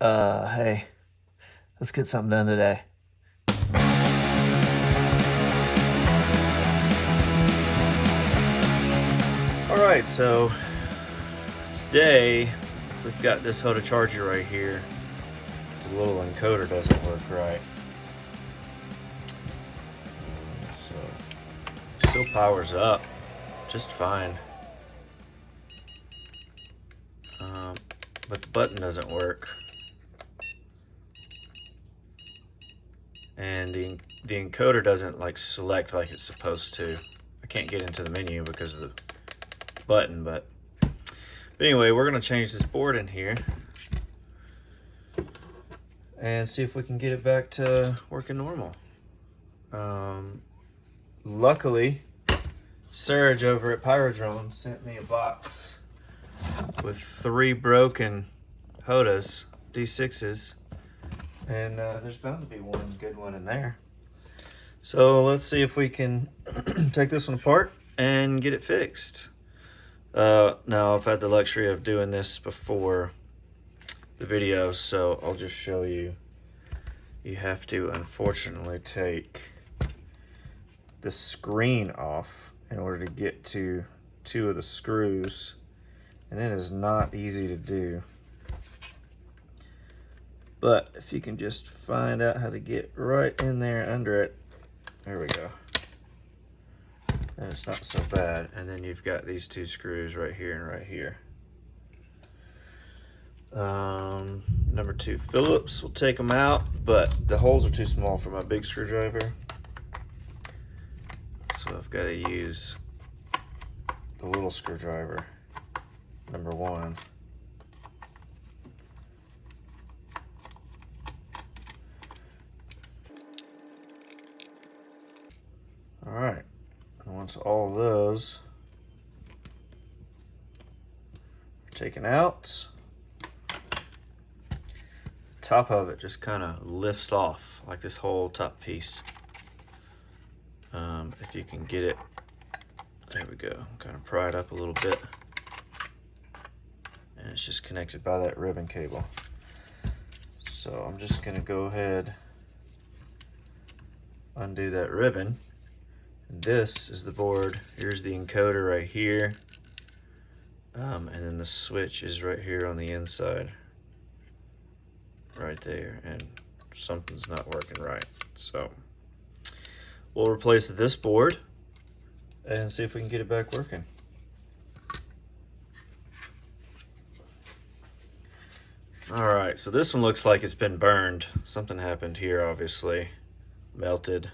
Hey, let's get something done today. All right, so today we've got this HOTA charger right here. The little encoder doesn't work right. So still powers up just fine. But the button doesn't work. And the encoder doesn't like select like it's supposed to. I can't get into the menu because of the button, but anyway, we're gonna change this board in here and see if we can get it back to working normal. Luckily, Serge over at Pyrodrone sent me a box with 3 broken HOTA D6s, and there's bound to be one good one in there. So let's see if we can take this one apart and get it fixed. Now I've had the luxury of doing this before the video, so I'll just show you. You have to unfortunately take the screen off in order to get to 2 of the screws, and it is not easy to do. But if you can just find out how to get right in there under it, there we go. And it's not so bad. And then you've got these 2 screws right here and right here. Number 2 Phillips, we'll take them out, but the holes are too small for my big screwdriver. So I've got to use the little screwdriver, number 1. All right, and once all of those are taken out, the top of it just kind of lifts off, like this whole top piece. If you can get it, there we go, kind of pry it up a little bit. And it's just connected by that ribbon cable. So I'm just gonna go ahead, undo that ribbon. This is the board. Here's the encoder right here. And then the switch is right here on the inside. Right there. And something's not working right. So we'll replace this board and see if we can get it back working. All right, so this one looks like it's been burned. Something happened here, obviously. Melted.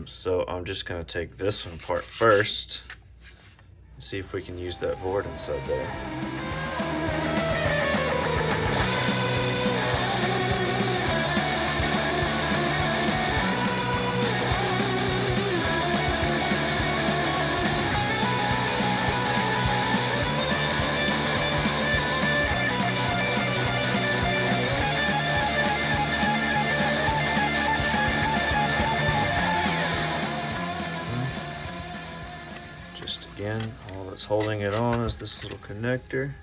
So I'm just gonna take this one apart first and see if we can use that board inside there. Just again, all that's holding it on is this little connector.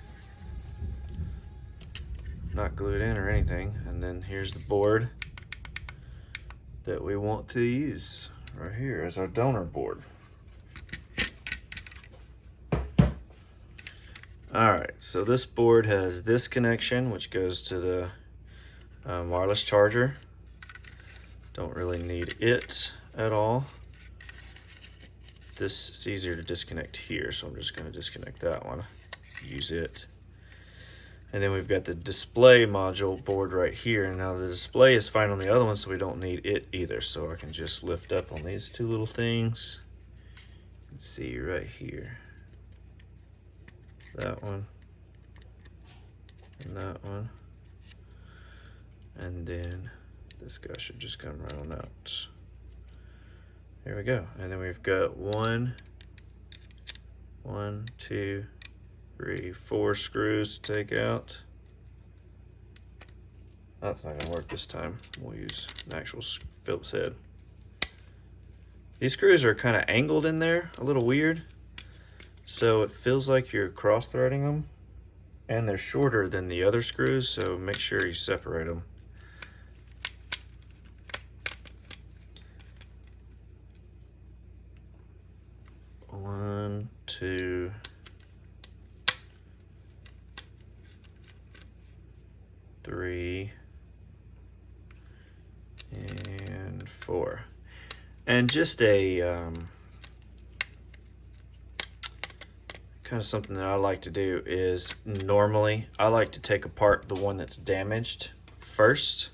Not glued in or anything. And then here's the board that we want to use right here as our donor board. All right, so this board has this connection, which goes to the wireless charger. Don't really need it at all. This is easier to disconnect here, so I'm just going to disconnect that one, use it. And then we've got the display module board right here. Now the display is fine on the other one, so we don't need it either. So I can just lift up on these 2 little things. You can see right here. That one. And that one. And then this guy should just come right on out. There we go. And then we've got 1, 2, 3, 4 screws to take out. That's not gonna work this time. We'll use an actual Phillips head. These screws are kind of angled in there, a little weird. So it feels like you're cross-threading them. and they're shorter than the other screws, so make sure you separate them. One, two, three, and four. And just a kind of something that I like to do is, normally I like to take apart the one that's damaged first,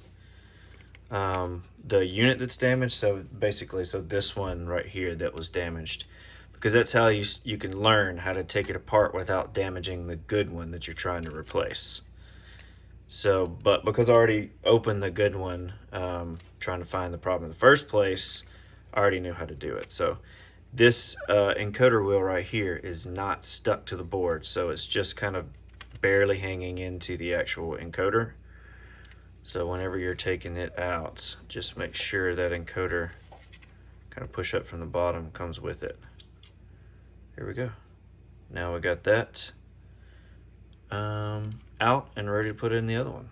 the unit that's damaged. So basically, so this one right here that was damaged, because that's how you can learn how to take it apart without damaging the good one that you're trying to replace. So, but because I already opened the good one, trying to find the problem in the first place, I already knew how to do it. So this encoder wheel right here is not stuck to the board, so it's just kind of barely hanging into the actual encoder. So whenever you're taking it out, just make sure that encoder kind of push up from the bottom comes with it. Here we go. Now we got that out and ready to put in the other one.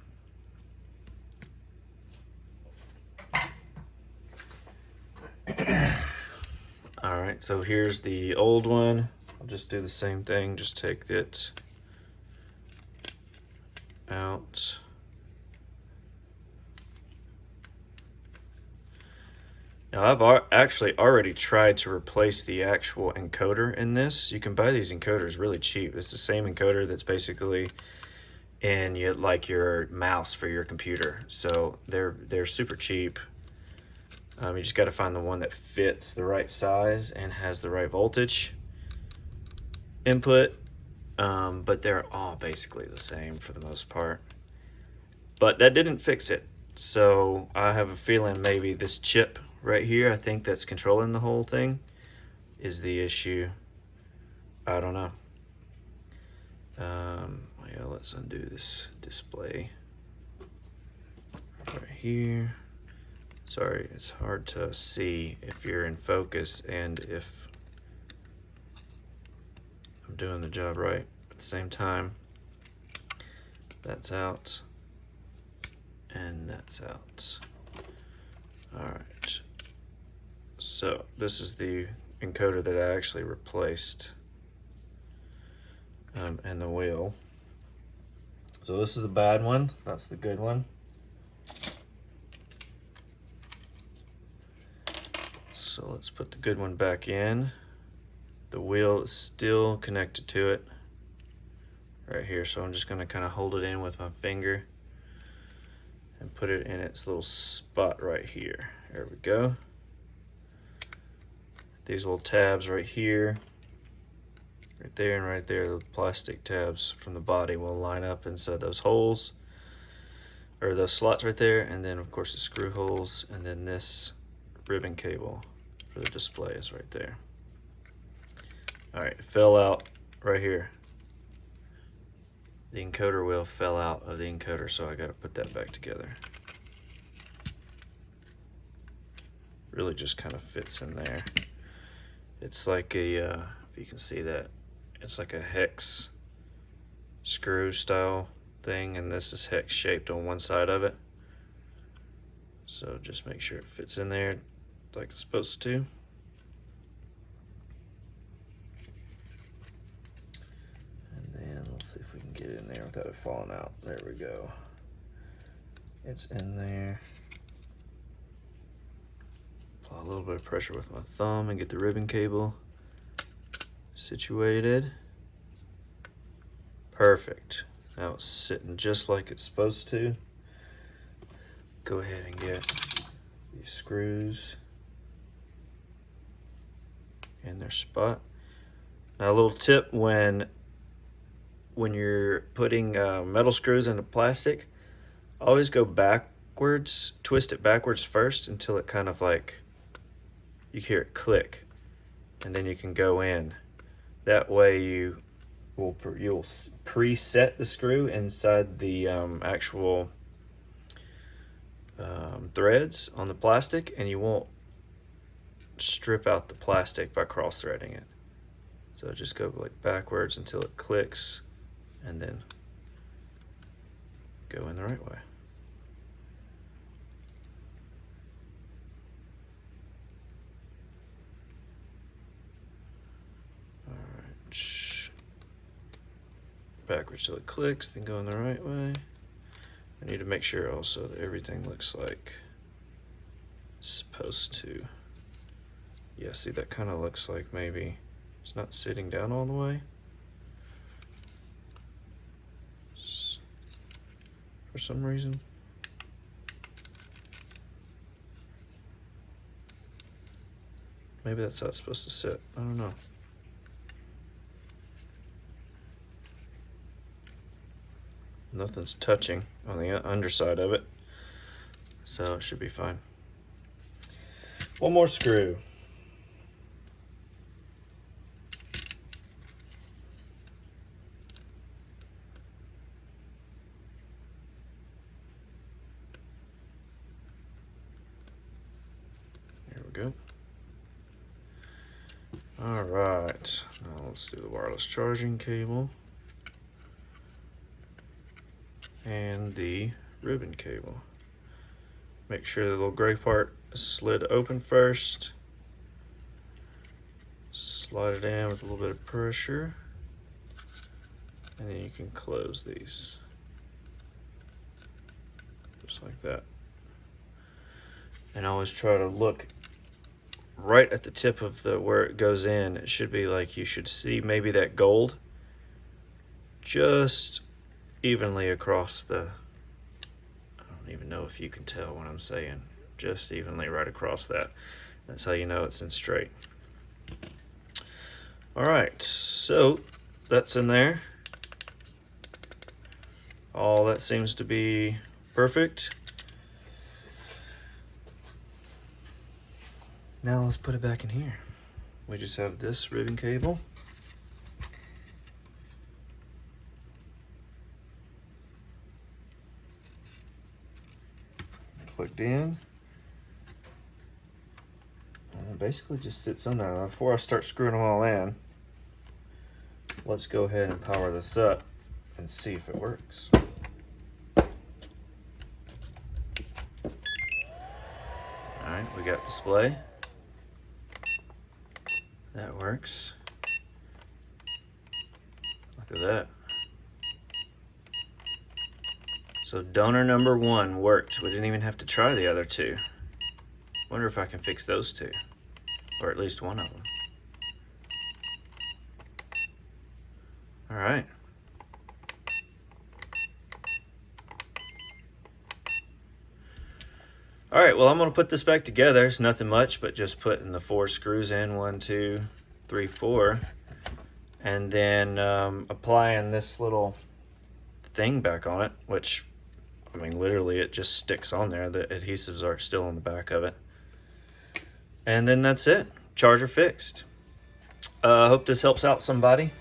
All right, so here's the old one. I'll just do the same thing, just take it out. Now I've actually already tried to replace the actual encoder in this. You can buy these encoders really cheap. It's the same encoder that's basically in your mouse for your computer. So they're super cheap. You just got to find the one that fits the right size and has the right voltage input. But they're all basically the same for the most part. But that didn't fix it. So I have a feeling maybe this chip right here, I think that's controlling the whole thing, is the issue. I don't know. Yeah, let's undo this display right here. Sorry, it's hard to see if you're in focus and if I'm doing the job right at the same time. That's out and that's out. All right, so this is the encoder that I actually replaced, and the wheel. So this is the bad one, that's the good one. So let's put the good one back in. The wheel is still connected to it right here, so I'm just going to kind of hold it in with my finger and put it in its little spot right here. There we go. These little tabs right here, right there and right there, the plastic tabs from the body will line up inside those holes, or those slots right there, and then of course the screw holes, and then this ribbon cable for the display is right there. All right, it fell out right here. The encoder wheel fell out of the encoder, so I got to put that back together. Really just kind of fits in there. It's like a, if you can see that, it's like a hex screw style thing, and this is hex shaped on one side of it. So just make sure it fits in there like it's supposed to. And then let's see if we can get it in there without it falling out. There we go. It's in there. Apply a little bit of pressure with my thumb and get the ribbon cable situated. Perfect. Now it's sitting just like it's supposed to. Go ahead and get these screws in their spot. Now a little tip, when you're putting metal screws into plastic, always go backwards, twist it backwards first until it kind of like, you hear it click, and then you can go in. That way you'll preset the screw inside the actual threads on the plastic, and you won't strip out the plastic by cross-threading it. So just go like backwards until it clicks, and then go in the right way. Alright. Backwards till it clicks, then go in the right way. I need to make sure also that everything looks like it's supposed to. Yeah, see, that kind of looks like maybe it's not sitting down all the way. For some reason. Maybe that's how it's supposed to sit. I don't know. Nothing's touching on the underside of it, so it should be fine. One more screw. There we go. All right, now let's do the wireless charging cable and the ribbon cable. Make sure the little gray part is slid open first. Slide it in with a little bit of pressure, and then you can close these. Just like that. And always try to look right at the tip of the where it goes in. It should be like, you should see maybe that gold just evenly across the, I don't even know if you can tell what I'm saying, just evenly right across that. That's how you know it's in straight. All right, so that's in there. All that seems to be perfect. Now let's put it back in here. We just have this ribbon cable. Plugged in. And it basically just sits on there. Before I start screwing them all in, let's go ahead and power this up and see if it works. Alright, we got display. That works. Look at that. So donor number 1 worked. We didn't even have to try the other 2. Wonder if I can fix those 2, or at least one of them. All right. All right, well, I'm gonna put this back together. It's nothing much, but just putting the 4 screws in, 1, 2, 3, 4, and then applying this little thing back on it, which, I mean, literally it just sticks on there. The adhesives are still on the back of it. And then that's it, charger fixed. I hope this helps out somebody.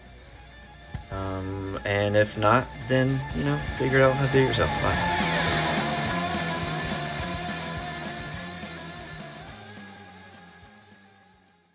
And if not, then, you know, figure it out how to do it yourself. Bye.